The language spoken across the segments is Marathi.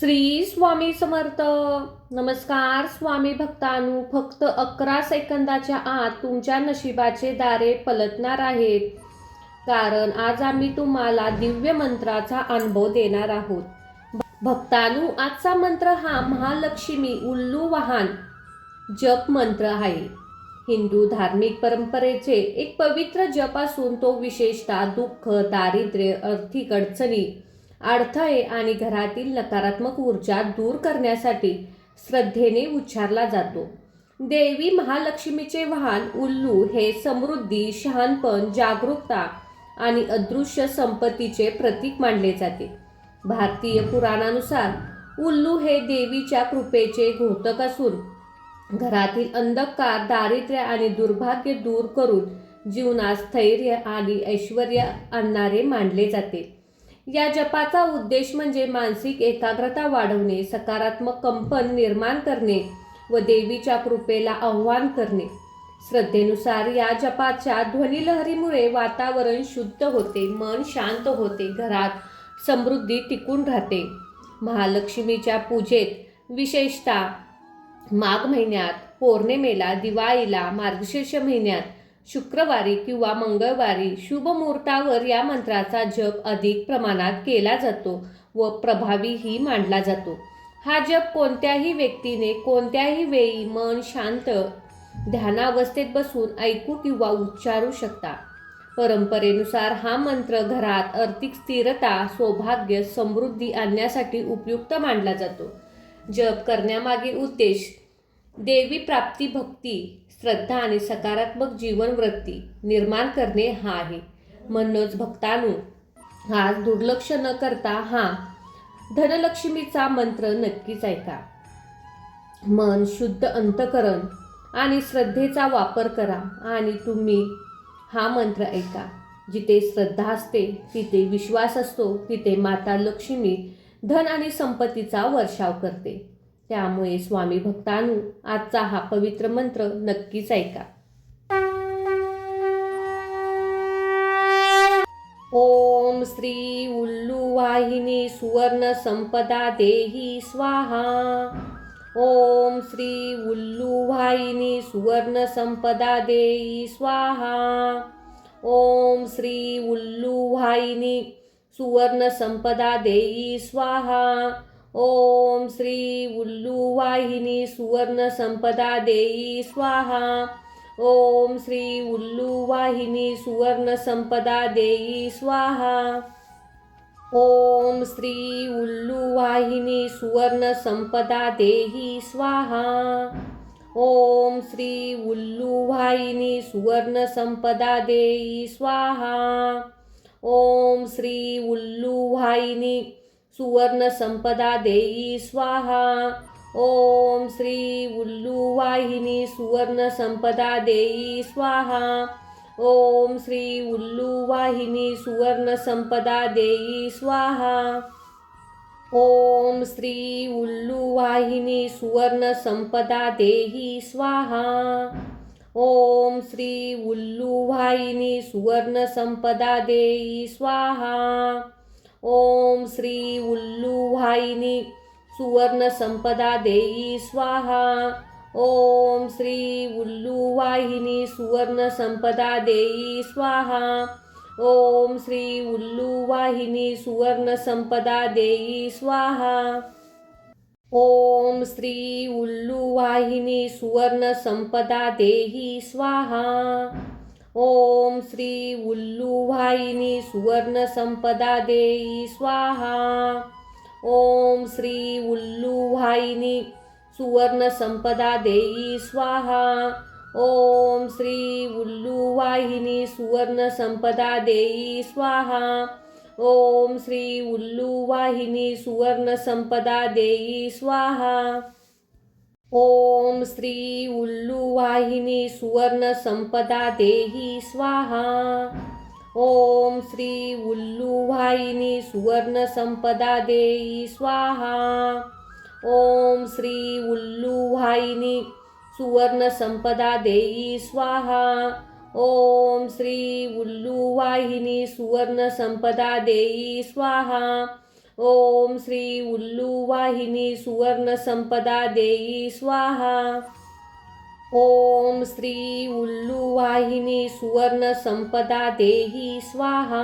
श्री स्वामी समर्थ. नमस्कार स्वामी भक्तांनो. फक्त 11 सेकंदाच्या आत तुमच्या नशिबाचे दारे पलटणार आहेत. कारण आज आम्ही तुम्हाला दिव्य मंत्राचा अनुभव देणार आहोत. भक्तांनो, आजचा मंत्र हा महालक्ष्मी उल्लू वाहन जप मंत्र आहे. हिंदू धार्मिक परंपरेचे एक पवित्र जप असून तो विशेषतः दुःख, दारिद्र्य, आर्थिक अडचणी, अडथळे आणि घरातील नकारात्मक ऊर्जा दूर करण्यासाठी श्रद्धेने उच्चारला जातो. देवी महालक्ष्मीचे वाहन उल्लू हे समृद्धी, शहाणपण, जागरूकता आणि अदृश्य संपत्तीचे प्रतीक मानले जाते. भारतीय पुराणानुसार उल्लू हे देवीच्या कृपेचे घोतक असून घरातील अंधकार, दारिद्र्य आणि दुर्भाग्य दूर करून जीवनात स्थैर्य आणि ऐश्वर्य आणणारे मानले जाते. या जपाचा उद्देश म्हणजे मानसिक एकाग्रता वाढवणे, सकारात्मक कंपन निर्माण करणे व देवीच्या कृपेला आव्हान करणे. श्रद्धेनुसार या जपाच्या ध्वनिलहरीमुळे वातावरण शुद्ध होते, मन शांत होते, घरात समृद्धी टिकून राहते. महालक्ष्मीच्या पूजेत विशेषतः माघ महिन्यात, पौर्णिमेला, दिवाळीला, मार्गशीर्ष महिन्यात, शुक्रवारी किंवा मंगळवारी शुभ मुहूर्तावर या मंत्राचा जप अधिक प्रमाणात केला जातो व प्रभावीही मानला जातो. हा जप कोणत्याही व्यक्तीने कोणत्याही वेळी मन शांत ध्यानावस्थेत बसून ऐकू किंवा उच्चारू शकता. परंपरेनुसार हा मंत्र घरात आर्थिक स्थिरता, सौभाग्य, समृद्धी आणण्यासाठी उपयुक्त मानला जातो. जप करण्यामागे उद्देश देवी प्राप्ती, भक्ती, श्रद्धा आणि सकारात्मक जीवनवृत्ती निर्माण करणे हा आहे. म्हणूनच भक्तांनो, आज दुर्लक्ष न करता हा धनलक्ष्मीचा मंत्र नक्कीच ऐका. मन शुद्ध, अंतःकरण आणि श्रद्धेचा वापर करा आणि तुम्ही हा मंत्र ऐका. जिथे श्रद्धा असते तिथे विश्वास असतो, तिथे माता लक्ष्मी धन आणि संपत्तीचा वर्षाव करते. त्यामुळे स्वामी भक्तांनो, आजचा हा पवित्र मंत्र नक्कीच ऐका. ओम श्री उल्लू वाहिनी सुवर्ण संपदा देही स्वाहा. ओम श्री उल्लू वाहिनी सुवर्ण संपदा देही स्वाहा. ओम श्री उल्लू वाहिनी सुवर्ण संपदा देई स्वाहा. ओम श्री उल्लू वाहिनी सुवर्ण संपदा देई स्वाहा. ओम श्री उल्लू वाहिनी सुवर्ण संपदा देई स्वाहा. ओम श्री उल्लू वाहिनी सुवर्ण संपदा देही स्वाहा. ओम श्री उल्लू वाहिनी सुवर्ण संपदा देई स्वाहा. ओम श्री उल्लू वाहिनी सुवर्ण संपदा देई स्वाहा. ओम श्री उल्लू वाहिनी सुवर्ण संपदा देई स्वाहा. ओम श्री उल्लू वाहिनी सुवर्ण संपदा देई स्वाहा. ओम श्री उल्लू वाहिनी सुवर्ण संपदा देही स्वाहा. ओम श्री उल्लू वाहिनी सुवर्ण संपदा देई स्वाहा. ओम श्री उल्लू वाहिनी सुवर्ण संपदा देई स्वाहा. ओम श्री उल्लू वाहिनी सुवर्ण संपदा देई स्वाहा. ओम श्री उल्लू वाहिनी सुवर्ण संपदा देई स्वाहा. ओम श्री उल्लू वाहिनी सुवर्ण संपदा देही स्वाहा. ओम श्री उल्लू वाहिनी सुवर्ण संपदा देई स्वाहा. ओम श्री उल्लू वाहिनी सुवर्ण संपदा देई स्वाहा. ओम श्री उल्लू वाहिनी सुवर्ण संपदा देई स्वाहा. ओम श्री उल्लू वाहिनी सुवर्ण संपदा देई स्वाहा. ओम श्री उल्लू वाहिनी सुवर्ण संपदा देही स्वाहा. ओम श्री उल्लू वाहिनी सुवर्ण संपदा देई स्वाहा. ओम श्री उल्लू वाहिनी सुवर्ण संपदा देई स्वाहा. ओम श्री उल्लू वाहिनी सुवर्ण संपदा देई स्वाहा. ओम श्री उल्लू वाहिनी सुवर्ण संपदा देई स्वाहा. ओम श्री उल्लू वाहिनी सुवर्ण संपदा देही स्वाहा.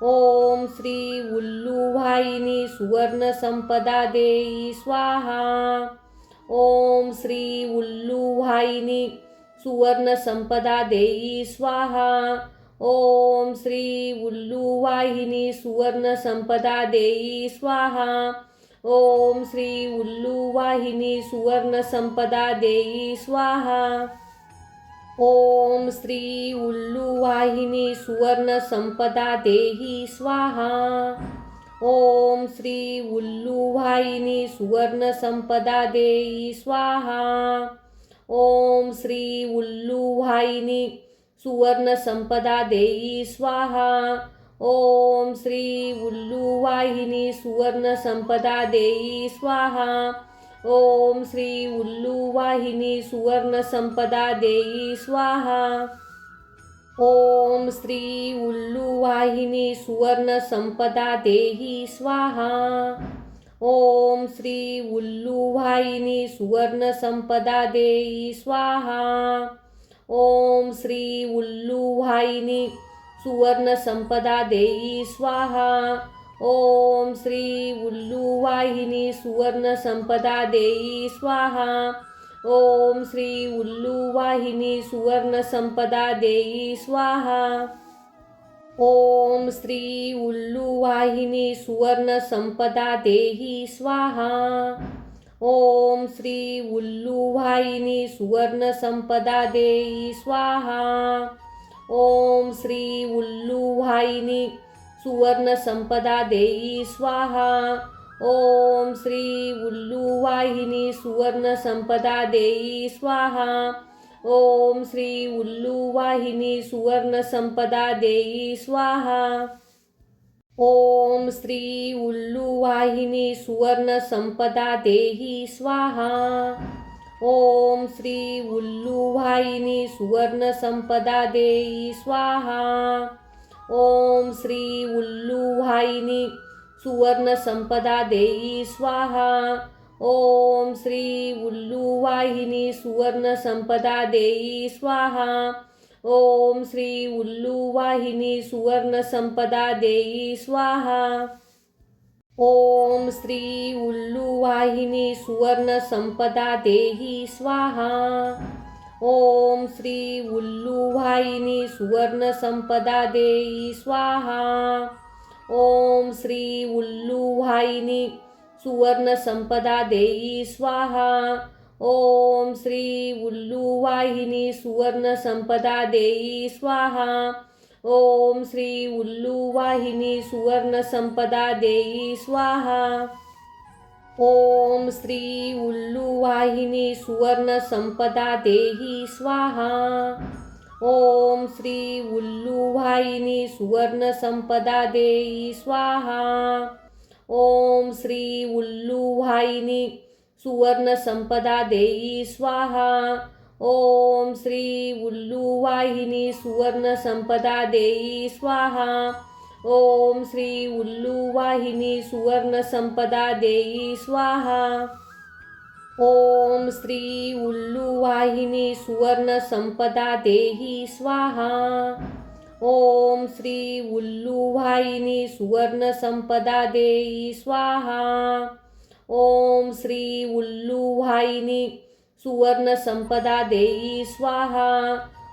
ओम श्री उल्लू वाहिनी सुवर्ण संपदा देई स्वाहा. ओम श्री उल्लू वाहिनी सुवर्ण संपदा देई स्वाहा. ओम श्री उल्लू वाहिनी सुवर्ण संपदा देई स्वाहा. ओम श्री उल्लू वाहिनी सुवर्ण संपदा देई स्वाहा. ओम श्री उल्लू वाहिनी सुवर्ण संपदा देही स्वाहा. ओम श्री उल्लू वाहिनी सुवर्ण संपदा देई स्वाहा. ओम श्री उल्लू वाहिनी सुवर्ण संपदा देई स्वाहा. ओम श्री उल्लू वाहिनी सुवर्ण संपदा देई स्वाहा. ओम श्री उल्लू वाहिनी सुवर्ण संपदा देई स्वाहा. ओम श्री उल्लू वाहिनी सुवर्ण संपदा देही स्वाहा. ओम श्री उल्लू वाहिनी सुवर्ण संपदा देई स्वाहा. ओम श्री उल्लू वाहिनी सुवर्ण संपदा देई स्वाहा. ओम श्री उल्लू वाहिनी सुवर्ण संपदा देई स्वाहा. ओम श्री उल्लू वाहिनी सुवर्ण संपदा देई स्वाहा. ओम श्री उल्लू वाहिनी सुवर्ण संपदा देही स्वाहा. ओम श्री उल्लू वाहिनी सुवर्ण संपदा देई स्वाहा. ओम श्री उल्लू वाहिनी सुवर्ण संपदा देई स्वाहा. ओम श्री उल्लू वाहिनी सुवर्ण संपदा देई स्वाहा. ओम श्री उल्लू वाहिनी सुवर्ण संपदा देई स्वाहा. ओम श्री उल्लू वाहिनी सुवर्ण संपदा देही स्वाहा. ओम श्री उल्लू वाहिनी सुवर्ण संपदा देई स्वाहा. ओम श्री उल्लू वाहिनी सुवर्ण संपदा देई स्वाहा. ओम श्री उल्लू वाहिनी सुवर्ण संपदा देई स्वाहा. ओम श्री उल्लू वाहिनी सुवर्ण संपदा देई स्वाहा. ओम श्री उल्लू वाहिनी सुवर्ण संपदा देही स्वाहा. ओम श्री उल्लू वाहिनी सुवर्ण संपदा देई स्वाहा. ओम श्री उल्लू वाहिनी सुवर्ण संपदा देई स्वाहा. ओम श्री उल्लू वाहिनी सुवर्ण संपदा देई स्वाहा. ओम श्री उल्लू वाहिनी सुवर्ण संपदा देई स्वाहा. ओम श्री उल्लू वाहिनी सुवर्ण संपदा देही स्वाहा. ओम श्री उल्लू वाहिनी सुवर्ण संपदा देई स्वाहा. ओम श्री उल्लू वाहिनी सुवर्ण संपदा देई स्वाहा. ओम श्री उल्लू वाहिनी सुवर्ण संपदा देई स्वाहा. ओम श्री उल्लू वाहिनी सुवर्ण संपदा देई स्वाहा. ओम श्री उल्लू वाहिनी सुवर्ण संपदा देही स्वाहा. ओम श्री उल्लू वाहिनी सुवर्ण संपदा देई स्वाहा. ओम श्री उल्लू वाहिनी सुवर्ण संपदा देई स्वाहा.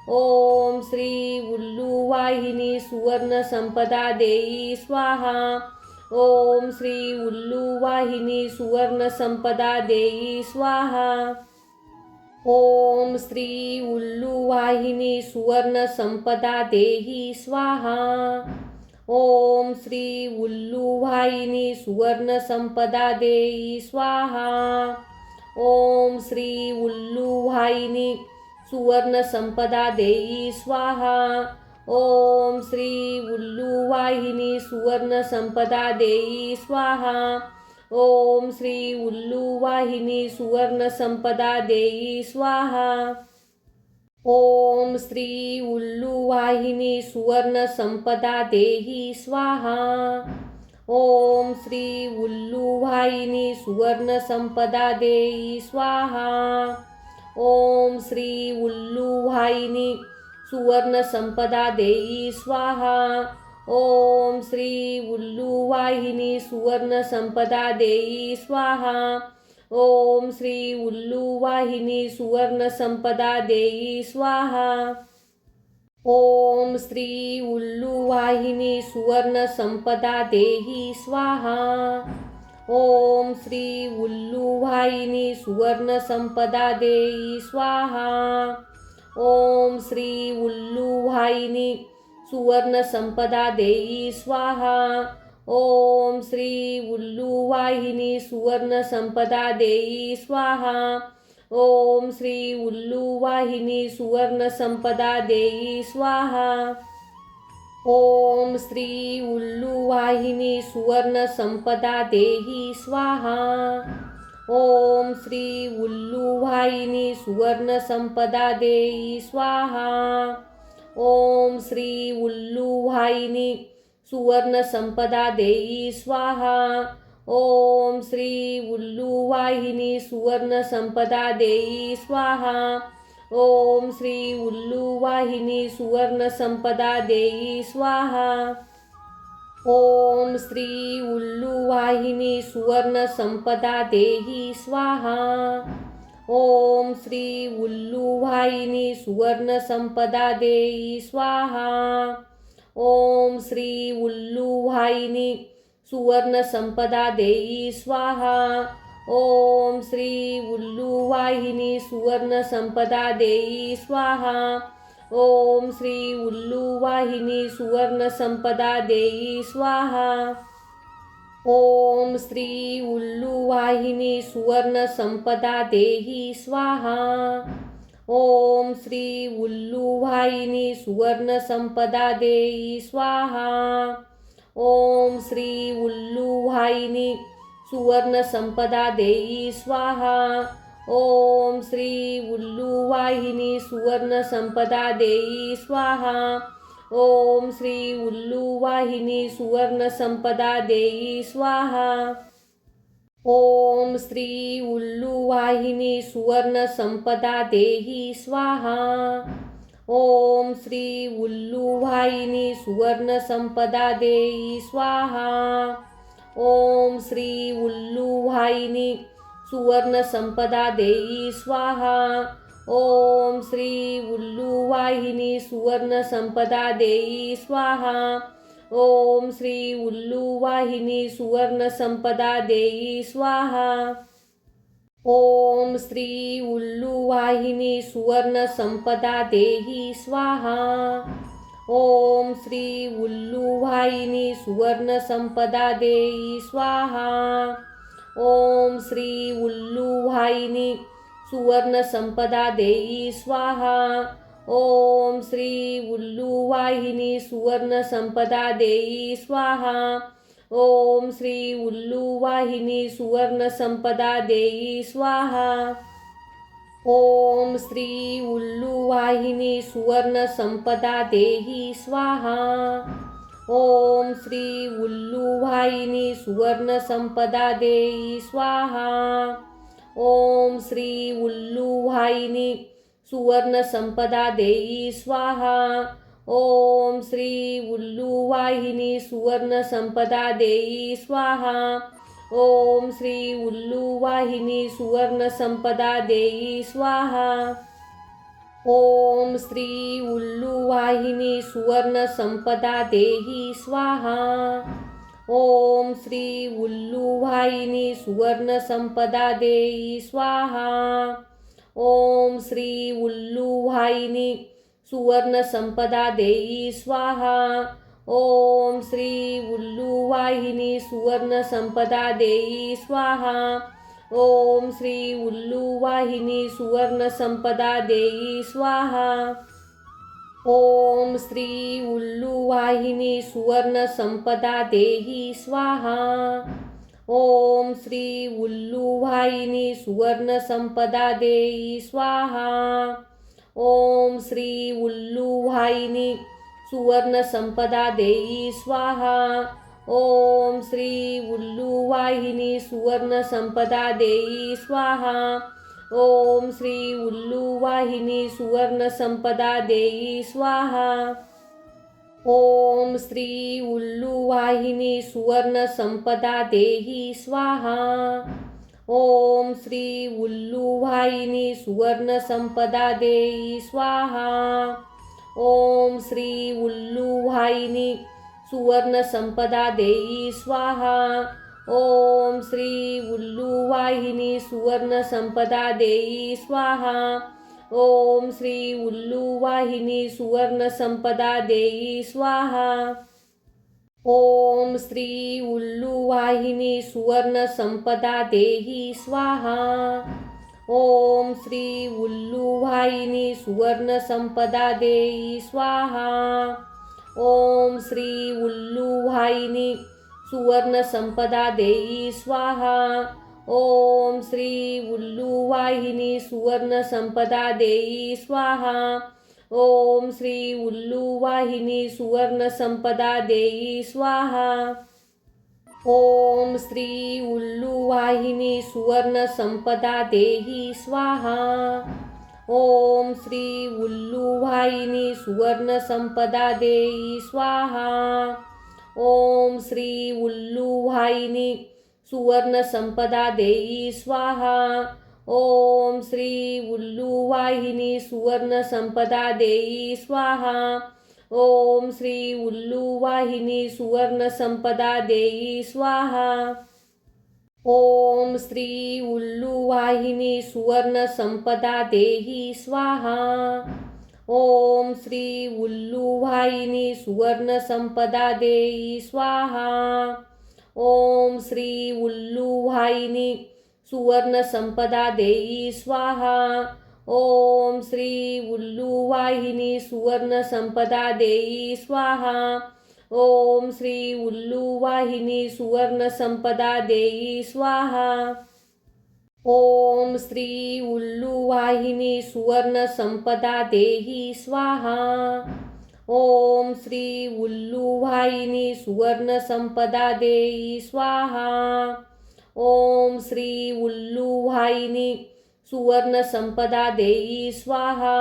ओम श्री उल्लू वाहिनी सुवर्ण संपदा देई स्वाहा. ओम श्री उल्लू वाहिनी सुवर्ण संपदा देई स्वाहा. ओम श्री उल्लू वाहिनी सुवर्ण संपदा देही स्वाहा. ओम श्री उल्लू वाहिनी सुवर्ण संपदा देई स्वाहा. ओम श्री उल्लू वाहिनी सुवर्ण संपदा देई स्वाहा. ओम श्री उल्लू वाहिनी सुवर्ण संपदा देई स्वाहा. ओम श्री उल्लू वाहिनी सुवर्ण संपदा देई स्वाहा. ओम श्री उल्लू वाहिनी सुवर्ण संपदा देही स्वाहा. ओम श्री उल्लूवाहिनी सुवर्णसंपदा देई स्वाहा. ओम श्री उल्लूवाहिनी सुवर्णसंपदा देई स्वाहा. ओम श्री उल्लूवाहिनी सुवर्णसंपदा देई स्वाहा. ओम श्री उल्लूवाहिनी सुवर्णसंपदा देई स्वाहा. ओम श्री उल्लूवाहिनी सुवर्णसंपदा देहि स्वाहा. ओम श्री उल्लूवाहिनी सुवर्णसंपदा देहि स्वाहा. ओम श्री उल्लूवाहिनी सुवर्णसंपदा देहि स्वाहा. ओम श्री उल्लूवाहिनी सुवर्णसंपदा देहि स्वाहा. ओम श्री उल्लूवाहिनी सुवर्णसंपदा देई स्वाहा. ओम श्री उल्लूवाहिनी सुवर्णसंपदा देहि स्वाहा. ओम श्री उल्लूवाहिनी सुवर्णसंपदा देई स्वाहा. ओम श्री उल्लूवाहिनी सुवर्णसंपदा देई स्वाहा. ओम श्री उल्लूवाहिनी सुवर्णसंपदा देई स्वाहा. ओम श्री उल्लूवाहिनी सुवर्णसंपदा देई स्वाहा. ओम श्री उल्लूवाहिनी सुवर्णसंपदा देहि स्वाहा. ओम श्री उल्लूवाहिनी सुवर्णसंपदा देई स्वाहा. ओम श्री उल्लूवाहिनी सुवर्णसंपदा देई स्वाहा. ओम श्री उल्लूवाहिनी सुवर्णसंपदा देई स्वाहा. ओम श्री उल्लूवाहिनी सुवर्णसंपदा देई स्वाहा. ओम श्री उल्लूवाहिनी सुवर्णसंपदा देहि स्वाहा. ओम श्री उल्लूवाहिनी सुवर्णसंपदा देई स्वाहा. ओम श्री उल्लूवाहिनी सुवर्णसंपदा देई स्वाहा. ओम श्री उल्लूवाहिनी सुवर्णसंपदा देई स्वाहा. ओम श्री उल्लूवाहिनी सुवर्णसंपदा देई स्वाहा. ओम श्री उल्लूवाहिनी सुवर्णसंपदा देहि स्वाहा. ओम श्री उल्लूवाहिनी सुवर्णसंपदा देई स्वाहा. ओम श्री उल्लूवाहिनी सुवर्णसंपदा देई स्वाहा. ओम श्री उल्लूवाहिनी सुवर्णसंपदा देई स्वाहा. ओम श्री उल्लूवाहिनी सुवर्णसंपदा देई स्वाहा. ओम श्री उल्लूवाहिनी सुवर्णसंपदा देहि स्वाहा. ओम श्री उल्लूवाहिनी सुवर्णसंपदा देई स्वाहा. ओम श्री उल्लूवाहिनी सुवर्णसंपदा देई स्वाहा. ओम श्री उल्लूवाहिनी सुवर्णसंपदा देई स्वाहा. ओम श्री उल्लूवाहिनी सुवर्णसंपदा देई स्वाहा. ओम श्री उल्लूवाहिनी सुवर्णसंपदा देहि स्वाहा. ओम श्री उल्लूवाहिनी सुवर्णसंपदा देई स्वाहा. ओम श्री उल्लूवाहिनी सुवर्णसंपदा देई स्वाहा. ओम श्री उल्लूवाहिनी सुवर्णसंपदा देई स्वाहा. ओम श्री उल्लूवाहिनी सुवर्णसंपदा देई स्वाहा. ओम श्री उल्लूवाहिनी सुवर्णसंपदा देहि स्वाहा. ओम श्री उल्लूवाहिनी सुवर्णसंपदा देई स्वाहा. ओम श्री उल्लूवाहिनी सुवर्णसंपदा देई स्वाहा. ओम श्री उल्लूवाहिनी सुवर्णसंपदा देई स्वाहा. ओम श्री उल्लूवाहिनी सुवर्णसंपदा देई स्वाहा. ओम श्री उल्लूवाहिनी सुवर्णसंपदा देहि स्वाहा. ओम श्री उल्लूवाहिनी सुवर्णसंपदा देई स्वाहा. ओम श्री उल्लूवाहिनी सुवर्णसंपदा देई स्वाहा. ओम श्री उल्लू वाहिनी सुवर्ण संपदा देई स्वाहा. ओम श्री उल्लू वाहिनी सुवर्ण संपदा देई स्वाहा. ओम श्री उल्लू वाहिनी सुवर्ण संपदा देही स्वाहा. ओम श्री उल्लू वाहिनी सुवर्ण संपदा देई स्वाहा. ओम श्री उल्लू वाहिनी सुवर्ण संपदा देई स्वाहा. ओम श्री उल्लू वाहिनी सुवर्ण संपदा देई स्वाहा. ओम श्री उल्लू वाहिनी सुवर्ण संपदा देई स्वाहा. ओम श्री उल्लू वाहिनी सुवर्ण संपदा देही स्वाहा. ओम श्री उल्लू वाहिनी सुवर्ण संपदा देई स्वाहा. ओम श्री उल्लू वाहिनी सुवर्ण संपदा देई स्वाहा. ओम श्री उल्लू वाहिनी सुवर्ण संपदा देई स्वाहा. ओम श्री उल्लू वाहिनी सुवर्ण संपदा देई स्वाहा. ओम श्री उल्लू वाहिनी सुवर्ण संपदा देही स्वाहा. ओम श्री उल्लू वाहिनी सुवर्ण संपदा देई स्वाहा. ओम श्री उल्लू वाहिनी सुवर्ण संपदा देई स्वाहा. ओम श्री उल्लू वाहिनी सुवर्ण संपदा देई स्वाहा. ओम श्री उल्लू वाहिनी सुवर्ण संपदा देई स्वाहा. ओम श्री उल्लू वाहिनी सुवर्ण संपदा देही स्वाहा. ओम श्री उल्लू वाहिनी सुवर्ण संपदा देई स्वाहा. ओम श्री उल्लू वाहिनी सुवर्ण संपदा देई स्वाहा. ओम श्री उल्लू वाहिनी सुवर्ण संपदा देई स्वाहा. ओम श्री उल्लू वाहिनी सुवर्ण संपदा देई स्वाहा. ओम श्री उल्लू वाहिनी सुवर्ण संपदा देही स्वाहा. ओम श्री उल्लू वाहिनी सुवर्ण संपदा देई स्वाहा. ओम श्री उल्लू वाहिनी सुवर्ण संपदा देई स्वाहा.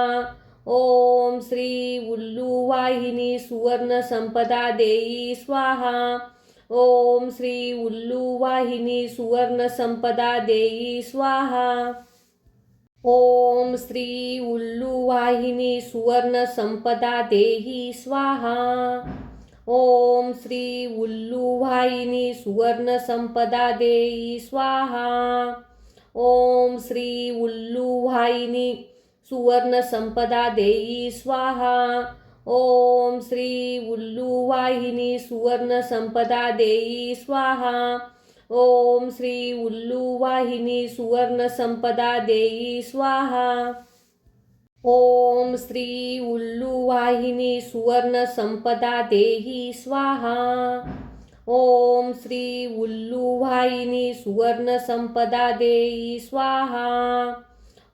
ओम श्री उल्लू वाहिनी सुवर्ण संपदा देई स्वाहा. ओम श्री उल्लू वाहिनी सुवर्ण संपदा देई स्वाहा. ओम श्री उल्लू वाहिनी सुवर्ण संपदा देही स्वाहा. ओम श्री उल्लू वाहिनी सुवर्ण संपदा देई स्वाहा. ओम श्री उल्लू वाहिनी सुवर्ण संपदा देई स्वाहा. ओम श्री उल्लू वाहिनी सुवर्ण संपदा देई स्वाहा. ओम श्री उल्लू वाहिनी सुवर्ण संपदा देई स्वाहा. ओम श्री उल्लू वाहिनी सुवर्ण संपदा देही स्वाहा. ओम श्री उल्लू वाहिनी सुवर्ण संपदा देई स्वाहा.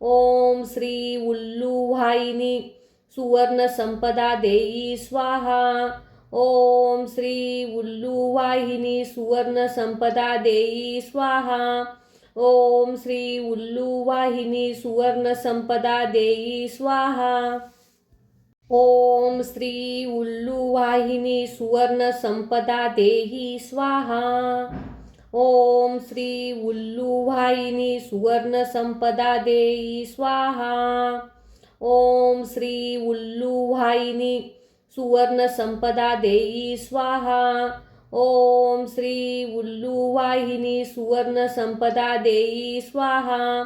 ओम श्री उल्लू वाहिनी सुवर्ण संपदा देई स्वाहा. ओम श्री उल्लू वाहिनी सुवर्ण संपदा देई स्वाहा. ओम श्री उल्लू वाहिनी सुवर्ण संपदा देई स्वाहा. ओम श्री उल्लू वाहिनी सुवर्ण संपदा देही स्वाहा. ओम श्री उल्लू वाहिनी सुवर्ण संपदा देई स्वाहा. ओम श्री उल्लू वाहिनी सुवर्ण संपदा देई स्वाहा. ओम श्री उल्लू वाहिनी सुवर्ण संपदा देई स्वाहा.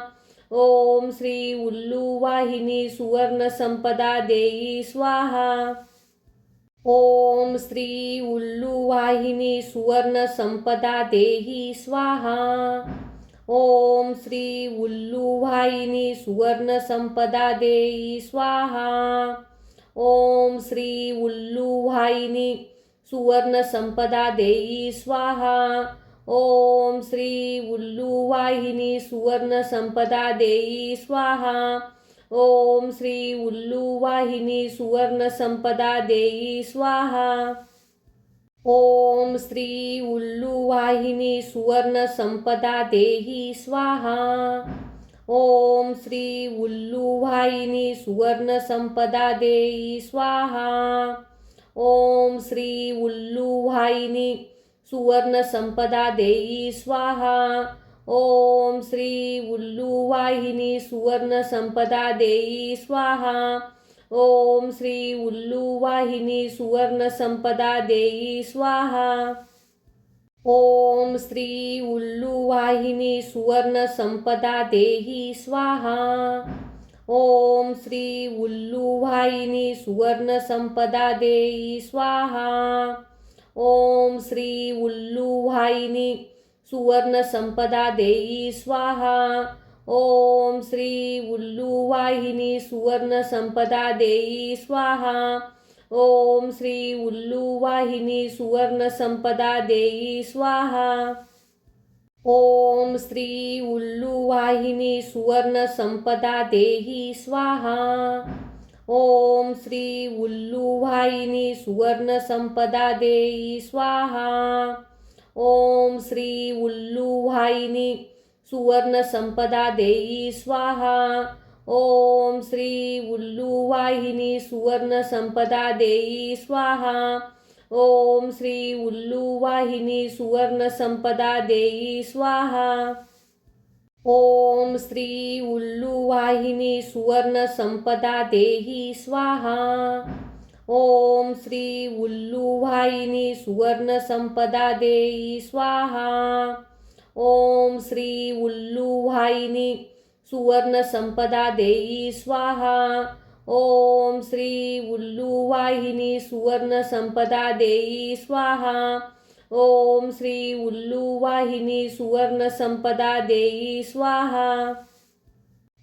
ओम श्री उल्लू वाहिनी सुवर्ण संपदा देई स्वाहा. ओम श्री उल्लू वाहिनी सुवर्ण संपदा देही स्वाहा. ओम श्री उल्लू वाहिनी सुवर्ण संपदा देई स्वाहा. ओम श्री उल्लू वाहिनी सुवर्ण संपदा देई स्वाहा. ओम श्री उल्लू वाहिनी सुवर्ण संपदा देई स्वाहा. ओम श्री उल्लू वाहिनी सुवर्ण संपदा देई स्वाहा. ओम श्री उल्लुवाहिनी सुवर्ण संपदा देही स्वाहा. ओम श्री उल्लुवाहिनी सुवर्ण संपदा देही स्वाहा. ओम श्री उल्लुवाहिनी सुवर्ण संपदा देई स्वाहा. ओम श्री उल्लुवाहिनी सुवर्ण संपदा देई स्वाहा. ओम श्री उल्लुवाहिनी सुवर्ण संपदा देई स्वाहा. ओम श्री उल्लुवाहिनी सुवर्ण संपदा देही स्वाहा. ओम श्री उल्लुवाहिनी सुवर्ण संपदा देई स्वाहा. ओम श्री उल्लुवाहिनी सुवर्ण संपदा देई स्वाहा. ओम श्री उल्लुवाहिनी सुवर्ण संपदा देई स्वाहा. ओम श्री उल्लुवाहिनी सुवर्ण संपदा देई स्वाहा. ओम श्री उल्लुवाहिनी सुवर्ण संपदा देही स्वाहा. ओम श्री उल्लुवाहिनी सुवर्ण संपदा देई स्वाहा. ओम श्री उल्लुवाहिनी सुवर्ण संपदा देई स्वाहा. ओम श्री उल्लुवाहिनी सुवर्ण संपदा देई स्वाहा. ओम श्री उल्लुवाहिनी सुवर्ण संपदा देई स्वाहा. ओम श्री उल्लुवाहिनी सुवर्ण संपदा देही स्वाहा. ओम श्री उल्लुवाहिनी सुवर्ण संपदा देई स्वाहा. ओम श्री उल्लुवाहिनी सुवर्ण संपदा देई स्वाहा. ओम श्री उल्लुवाहिनी सुवर्ण संपदा देई स्वाहा. ओम श्री उल्लुवाहिनी सुवर्ण संपदा देई स्वाहा.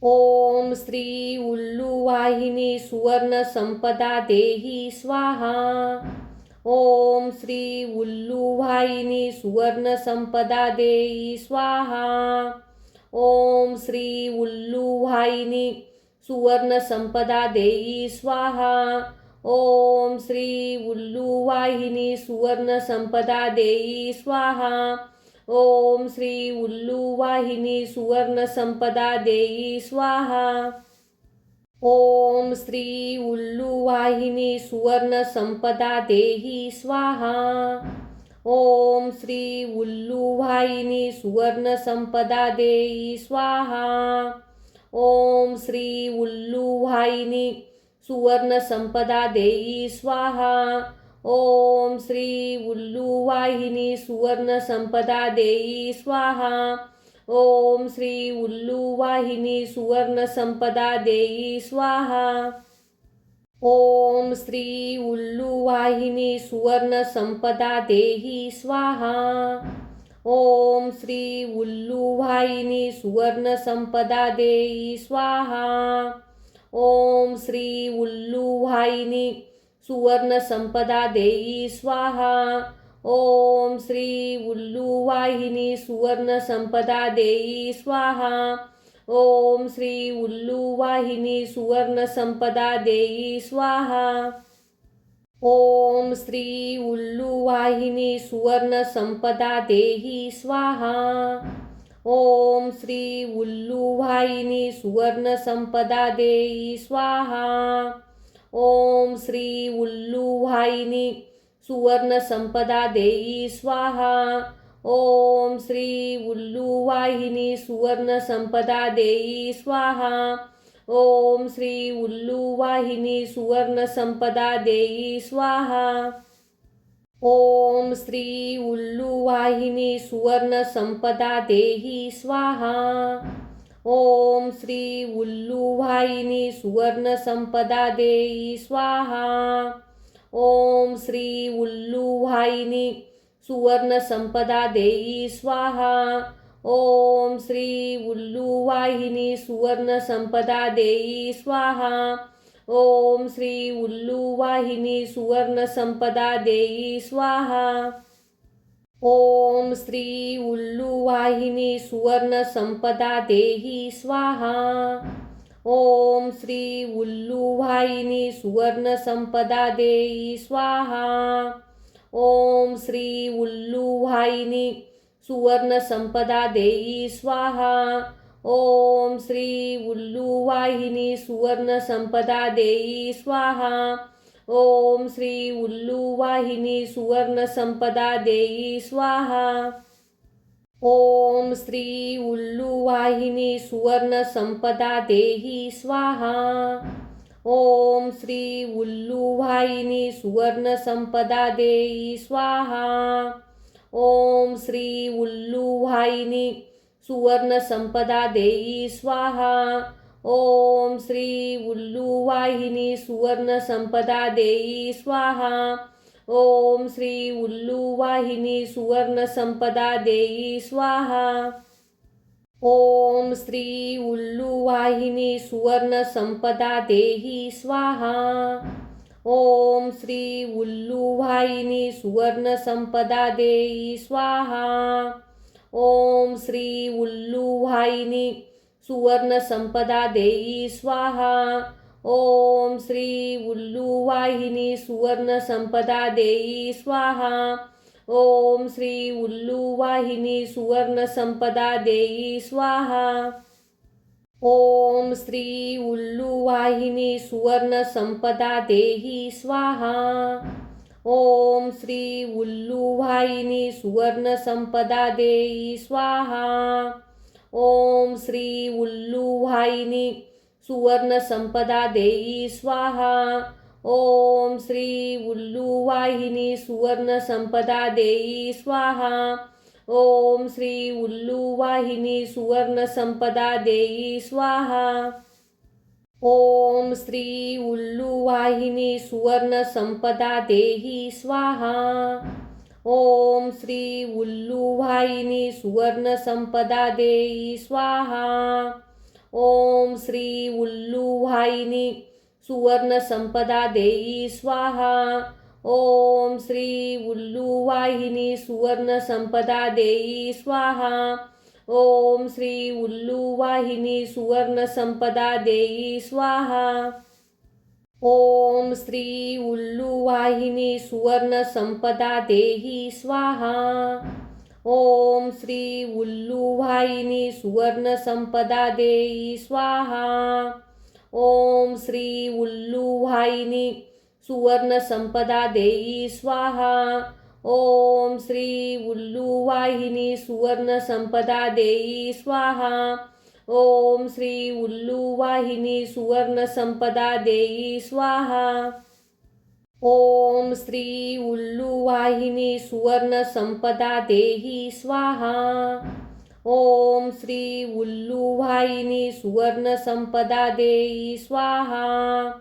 ओम श्री उल्लुवाहिनी सुवर्ण संपदा देही स्वाहा. ओम श्री उल्लुवाहिनी सुवर्ण संपदा देई स्वाहा. ओम श्री उल्लुवाहिनी सुवर्ण संपदा देई स्वाहा. ओम श्री उल्लुवाहिनी सुवर्ण संपदा देई स्वाहा. ओम श्री उल्लुवाहिनी सुवर्ण संपदा देई स्वाहा. ओम श्री उल्लुवाहिनी सुवर्ण संपदा देही स्वाहा. ओम श्री उल्लुवाहिनी सुवर्ण संपदा देई स्वाहा. ओम श्री उल्लुवाहिनी सुवर्ण संपदा देई स्वाहा. ओम श्री उल्लुवाहिनी सुवर्ण संपदा देई स्वाहा. ओम श्री उल्लुवाहिनी सुवर्ण संपदा देई स्वाहा. ओम श्री उल्लुवाहिनी सुवर्ण संपदा देही स्वाहा. ओम श्री उल्लुवाहिनी सुवर्ण संपदा देई स्वाहा. ओम श्री उल्लुवाहिनी सुवर्ण संपदा देई स्वाहा. ओम श्री उल्लुवाहिनी सुवर्ण संपदा देई स्वाहा. ओम श्री उल्लुवाहिनी सुवर्ण संपदा देई स्वाहा. ओम श्री उल्लुवाहिनी सुवर्ण संपदा देही स्वाहा. ओम श्री उल्लुवाहिनी सुवर्ण संपदा देई स्वाहा. ओम श्री उल्लुवाहिनी सुवर्ण संपदा देई स्वाहा. ओम श्री उल्लुवाहिनी सुवर्ण संपदा देई स्वाहा. ओम श्री उल्लुवाहिनी सुवर्ण संपदा देई स्वाहा. ओम श्री उल्लुवाहिनी सुवर्ण संपदा देही स्वाहा. ओम श्री उल्लुवाहिनी सुवर्ण संपदा देई स्वाहा. ओम श्री उल्लुवाहिनी सुवर्ण संपदा देई स्वाहा. ओम श्री उल्लुवाहिनी सुवर्ण संपदा देई स्वाहा. ओम श्री उल्लुवाहिनी सुवर्ण संपदा देई स्वाहा. ओम श्री उल्लुवाहिनी सुवर्ण संपदा देही स्वाहा. ओम श्री उल्लुवाहिनी सुवर्ण संपदा देई स्वाहा. ओम श्री उल्लूवाहिनी सुवर्णसंपदा देई स्वाहा. ओम श्री उल्लूवाहिनी सुवर्णसंपदा देई स्वाहा. ओम श्री उल्लूवाहिनी सुवर्णसंपदा देई स्वाहा. ओम श्री उल्लूवाहिनी सुवर्णसंपदा देही स्वाहा. ओम श्री उल्लूवाहिनी सुवर्णसंपदा देई स्वाहा. ओम श्री उल्लूवाहिनी सुवर्णसंपदा देई स्वाहा. ओम श्री उल्लूवाहिनी सुवर्णसंपदा देई स्वाहा. ओम श्री उल्लूवाहिनी सुवर्णसंपदा देई स्वाहा. ओम श्री उल्लूवाहिनी सुवर्णसंपदा देही स्वाहा. ओम श्री उल्लूवाहिनी सुवर्णसंपदा देई स्वाहा. ओम श्री उल्लूवाहिनी सुवर्णसंपदा देई स्वाहा. ओम श्री उल्लूवाहिनी सुवर्णसंपदा देई स्वाहा. ओम श्री उल्लूवाहिनी सुवर्णसंपदा देई स्वाहा. ओम श्री उल्लूवाहिनी सुवर्णसंपदा देही स्वाहा. ओम श्री उल्लूवाहिनी सुवर्णसंपदा देई स्वाहा. ओम श्री उल्लूवाहिनी सुवर्णसंपदा देई स्वाहा. ओम श्री उल्लूवाहिनी सुवर्णसंपदा देई स्वाहा. ओम श्री उल्लूवाहिनी सुवर्णसंपदा देई स्वाहा. ओम श्री उल्लूवाहिनी सुवर्णसंपदा देही स्वाहा. ओम श्री उल्लूवाहिनी सुवर्णसंपदा देई स्वाहा. ओम श्री उल्लूवाहिनी सुवर्णसंपदा देई स्वाहा. ओम श्री उल्लूवाहिनी सुवर्णसंपदा देई स्वाहा. ओम श्री उल्लूवाहिनी सुवर्णसंपदा देई स्वाहा. ओम श्री उल्लूवाहिनी सुवर्णसंपदा देही स्वाहा. ओम श्री उल्लूवाहिनी सुवर्णसंपदा देई स्वाहा. ओम श्री उल्लूवाहिनी सुवर्णसंपदा देई स्वाहा. ओम श्री उल्लूवाहिनी सुवर्णसंपदा देई स्वाहा. ओम श्री उल्लूवाहिनी सुवर्णसंपदा देई स्वाहा. ओम श्री उल्लूवाहिनी सुवर्णसंपदा देही स्वाहा. ओम श्री उल्लूवाहिनी सुवर्णसंपदा देई स्वाहा.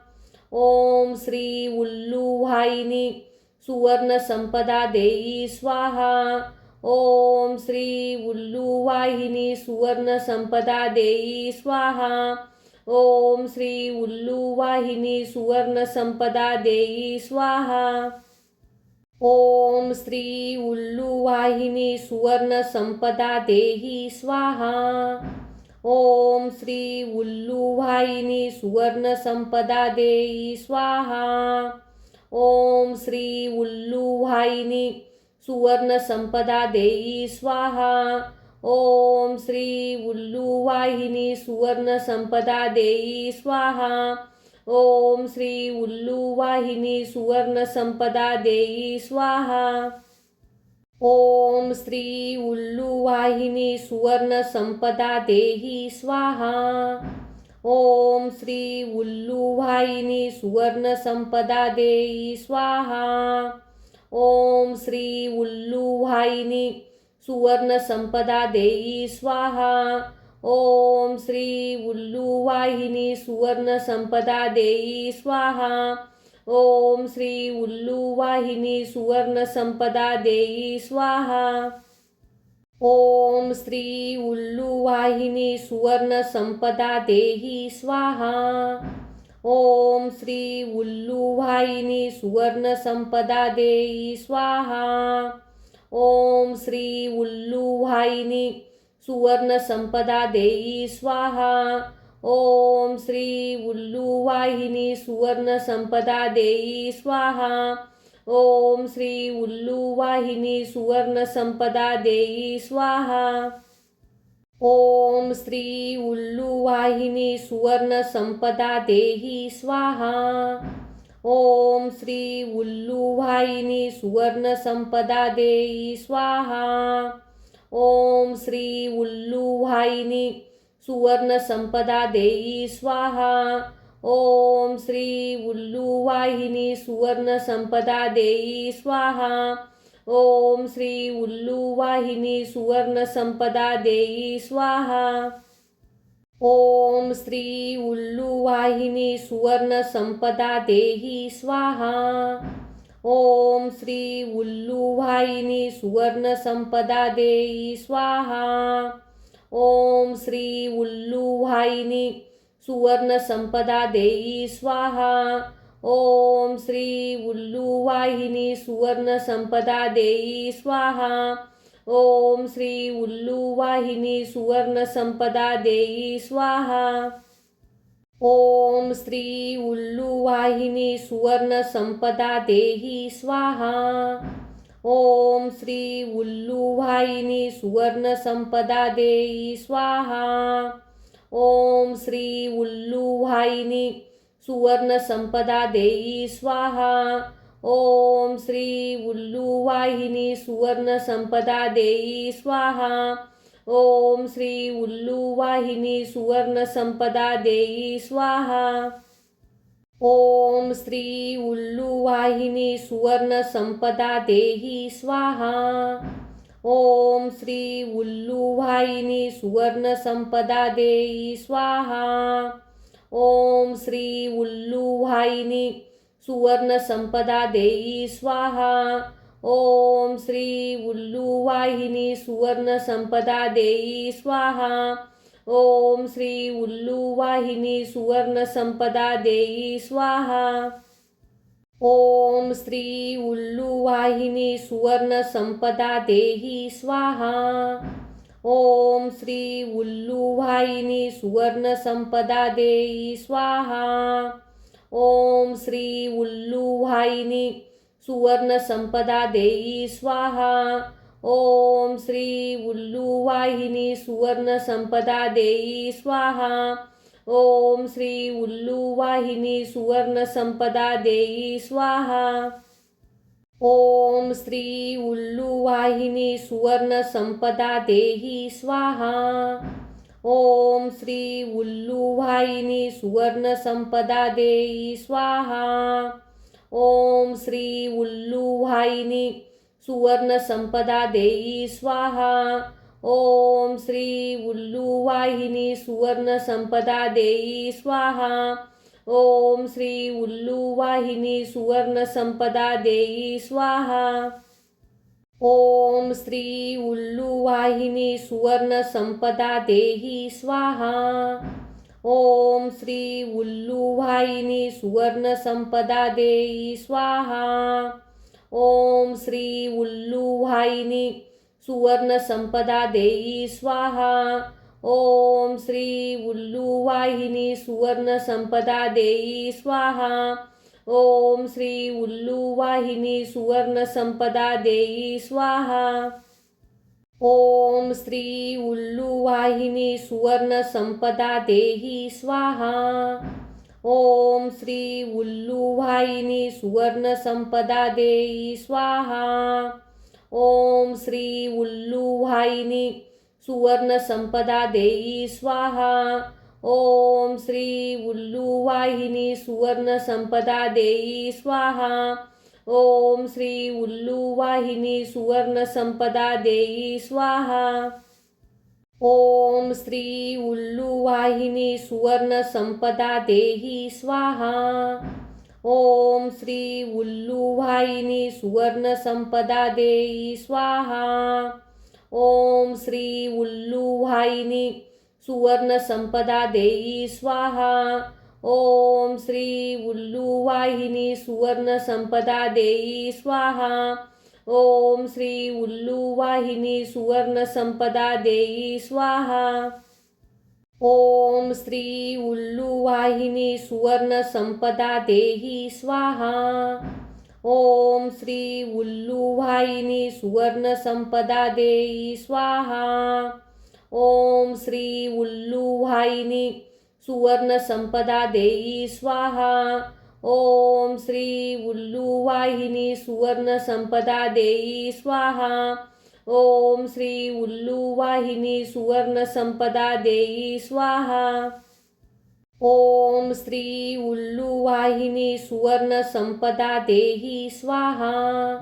ओम श्री उल्लूवाहिनी सुवर्णसंपदा देई स्वाहा. ओम श्री उल्लूवाहिनी सुवर्णसंपदा देई स्वाहा. ओम श्री उल्लूवाहिनी सुवर्णसंपदा देई स्वाहा. ओम श्री उल्लूवाहिनी सुवर्णसंपदा देही स्वाहा. ओम श्री उल्लूवाहिनी सुवर्णसंपदा देई स्वाहा. ओम श्री उल्लूवाहिनी सुवर्णसंपदा देई स्वाहा. ओम श्री उल्लूवाहिनी सुवर्णसंपदा देई स्वाहा. ओम श्री उल्लूवाहिनी सुवर्णसंपदा देई स्वाहा. ओम श्री उल्लूवाहिनी सुवर्णसंपदा देही स्वाहा. ओम श्री उल्लूवाहिनी सुवर्णसंपदा देई स्वाहा. ओम श्री उल्लूवाहिनी सुवर्णसंपदा देई स्वाहा. ओम श्री उल्लूवाहिनी सुवर्णसंपदा देई स्वाहा. ओम श्री उल्लूवाहिनी सुवर्णसंपदा देई स्वाहा. ओम श्री उल्लूवाहिनी सुवर्णसंपदा देही स्वाहा. ओम श्री उल्लूवाहिनी सुवर्णसंपदा देई स्वाहा. ओम श्री उल्लूवाहिनी सुवर्णसंपदा देई स्वाहा. ओम श्री उल्लूवाहिनी सुवर्णसंपदा देई स्वाहा. ओम श्री उल्लू वाहिनी सुवर्ण संपदा देई स्वाहा. ओम श्री उल्लू वाहिनी सुवर्ण संपदा देही स्वाहा. ओम श्री उल्लू वाहिनी सुवर्ण संपदा देई स्वाहा. ओम श्री उल्लू वाहिनी सुवर्ण संपदा देई स्वाहा. ओम श्री उल्लू वाहिनी सुवर्ण संपदा देई स्वाहा. ओम श्री उल्लू वाहिनी सुवर्ण संपदा देई स्वाहा. ओम श्री उल्लू वाहिनी सुवर्ण संपदा देही स्वाहा. ओम श्री उल्लू वाहिनी सुवर्ण संपदा देई स्वाहा. ओम श्री उल्लू वाहिनी सुवर्ण संपदा देई स्वाहा. ओम श्री उल्लू वाहिनी सुवर्ण संपदा देई स्वाहा. ओम श्री उल्लू वाहिनी सुवर्ण संपदा देई स्वाहा. ओम श्री उल्लू वाहिनी सुवर्ण संपदा देही स्वाहा. ओम श्री उल्लू वाहिनी सुवर्ण संपदा देई स्वाहा. ओम श्री उल्लू वाहिनी सुवर्ण संपदा देई स्वाहा. ओम श्री उल्लू वाहिनी सुवर्ण संपदा देई स्वाहा. ओम श्री उल्लू वाहिनी सुवर्ण संपदा देई स्वाहा. ओम श्री उल्लू वाहिनी सुवर्ण संपदा देही स्वाहा. ओम श्री उल्लू वाहिनी सुवर्ण संपदा देई स्वाहा. ओम श्री उल्लू वाहिनी सुवर्ण संपदा देई स्वाहा. ओम श्री उल्लू वाहिनी सुवर्ण संपदा देई स्वाहा. ओम श्री उल्लू वाहिनी सुवर्ण संपदा देई स्वाहा. ओम श्री उल्लू वाहिनी सुवर्ण संपदा देही स्वाहा. ओम श्री उल्लू वाहिनी सुवर्ण संपदा देई स्वाहा. ओम श्री उल्लू वाहिनी सुवर्ण संपदा देई स्वाहा. ओम श्री उल्लू वाहिनी सुवर्ण संपदा देई स्वाहा. ओम श्री उल्लू वाहिनी सुवर्ण संपदा देई स्वाहा. ओम श्री उल्लू वाहिनी सुवर्ण संपदा देही स्वाहा. ओम श्री उल्लू वाहिनी सुवर्ण संपदा देई स्वाहा. ओम श्री उल्लू वाहिनी सुवर्ण संपदा देई स्वाहा. ओम श्री उल्लू वाहिनी सुवर्ण संपदा देई स्वाहा. ओम श्री उल्लू वाहिनी सुवर्ण संपदा देई स्वाहा. ओम श्री उल्लू वाहिनी सुवर्ण संपदा देही स्वाहा. ओम श्री उल्लू वाहिनी सुवर्ण संपदा देई स्वाहा. ओम श्री उल्लू वाहिनी सुवर्ण संपदा देई स्वाहा. ओम श्री उल्लू वाहिनी सुवर्ण संपदा देई स्वाहा. ओम श्री उल्लू वाहिनी सुवर्ण संपदा देई स्वाहा. ओम श्री उल्लू वाहिनी सुवर्ण संपदा देही स्वाहा. ओम श्री उल्लू वाहिनी सुवर्ण संपदा देई स्वाहा. ओम श्री उल्लू वाहिनी सुवर्ण संपदा देई स्वाहा. ओम श्री उल्लू वाहिनी सुवर्ण संपदा देई स्वाहा. ओम श्री उल्लू वाहिनी सुवर्ण संपदा देई स्वाहा. ओम श्री उल्लू वाहिनी सुवर्ण संपदा देही स्वाहा. ओम श्री उल्लू वाहिनी सुवर्ण संपदा देई स्वाहा. ओम श्री उल्लू वाहिनी सुवर्ण संपदा देई स्वाहा. ओम श्री उल्लू वाहिनी सुवर्ण संपदा देई स्वाहा. ओम श्री उल्लू वाहिनी सुवर्ण संपदा देई स्वाहा. ओम श्री उल्लू वाहिनी सुवर्ण संपदा देही स्वाहा. ओम श्री उल्लूवाहिनी सुवर्णसंपदा देई स्वाहा. ओम श्री उल्लूवाहिनी सुवर्णसंपदा देई स्वाहा. ओम श्री उल्लूवाहिनी सुवर्णसंपदा देई स्वाहा. ओम श्री उल्लूवाहिनी सुवर्णसंपदा देई स्वाहा. ओम श्री उल्लूवाहिनी सुवर्णसंपदा देहि स्वाहा.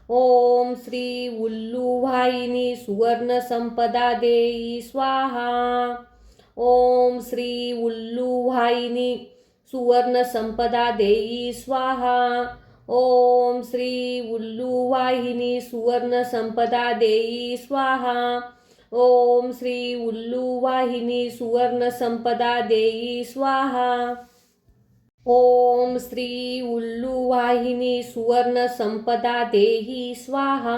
ओम श्री उल्लूवाहिनी सुवर्णसंपदा देहि स्वाहा. ओम श्री उल्लूवाहिनी सुवर्णसंपदा देहि स्वाहा. ओम श्री उल्लूवाहिनी सुवर्णसंपदा देहि स्वाहा. ओम श्री उल्लूवाहिनी सुवर्णसंपदा देई स्वाहा. ओम श्री उल्लूवाहिनी सुवर्णसंपदा देहि स्वाहा.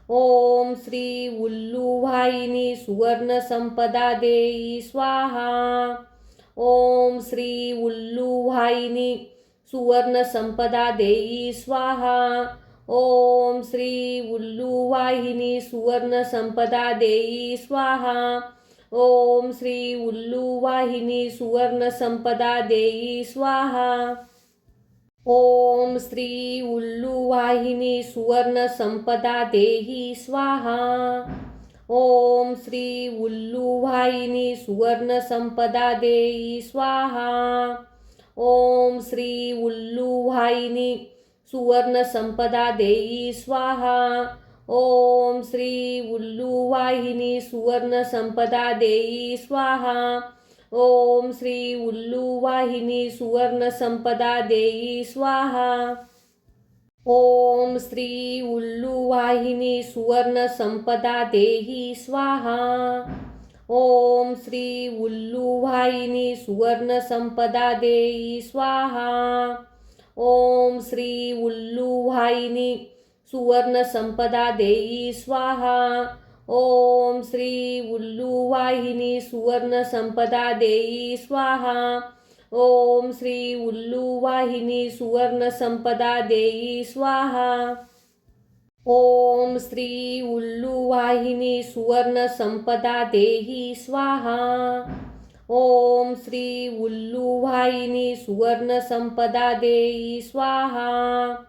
ओम श्री उल्लूवाहिनी सुवर्णसंपदा देई स्वाहा. ओम श्री उल्लूवाहिनी सुवर्णसंपदा देई स्वाहा. ओम श्री उल्लूवाहिनी सुवर्णसंपदा देई स्वाहा. ओम श्री उल्लूवाहिनी सुवर्णसंपदा देई स्वाहा. ओम श्री उल्लूवाहिनी सुवर्णसंपदा देहि स्वाहा. ओम श्री उल्लूवाहिनी सुवर्णसंपदा देई स्वाहा. ओम श्री उल्लूवाहिनी सुवर्णसंपदा देई स्वाहा. ओम श्री उल्लूवाहिनी सुवर्णसंपदा देई स्वाहा. ओम श्री उल्लूवाहिनी सुवर्णसंपदा देई स्वाहा. ओम श्री उल्लूवाहिनी सुवर्णसंपदा देहि स्वाहा. ओम श्री उल्लूवाहिनी सुवर्णसंपदा देई स्वाहा. ओम श्री उल्लूवाहिनी सुवर्णसंपदा देई स्वाहा. ओम श्री उल्लूवाहिनी सुवर्णसंपदा देई स्वाहा. ओम श्री उल्लूवाहिनी सुवर्णसंपदा देई स्वाहा. ओम श्री उल्लूवाहिनी सुवर्णसंपदा देहि स्वाहा. ओम श्री उल्लूवाहिनी सुवर्णसंपदा देई स्वाहा.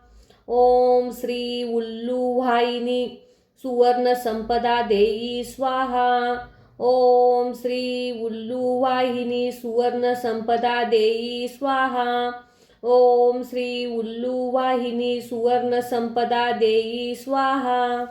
ओम श्री उल्लूवाहिनी सुवर्णसंपदा देई स्वाहा. ओम श्री उल्लूवाहिनी सुवर्णसंपदा देई स्वाहा. ओम श्री उल्लूवाहिनी सुवर्णसंपदा देई स्वाहा.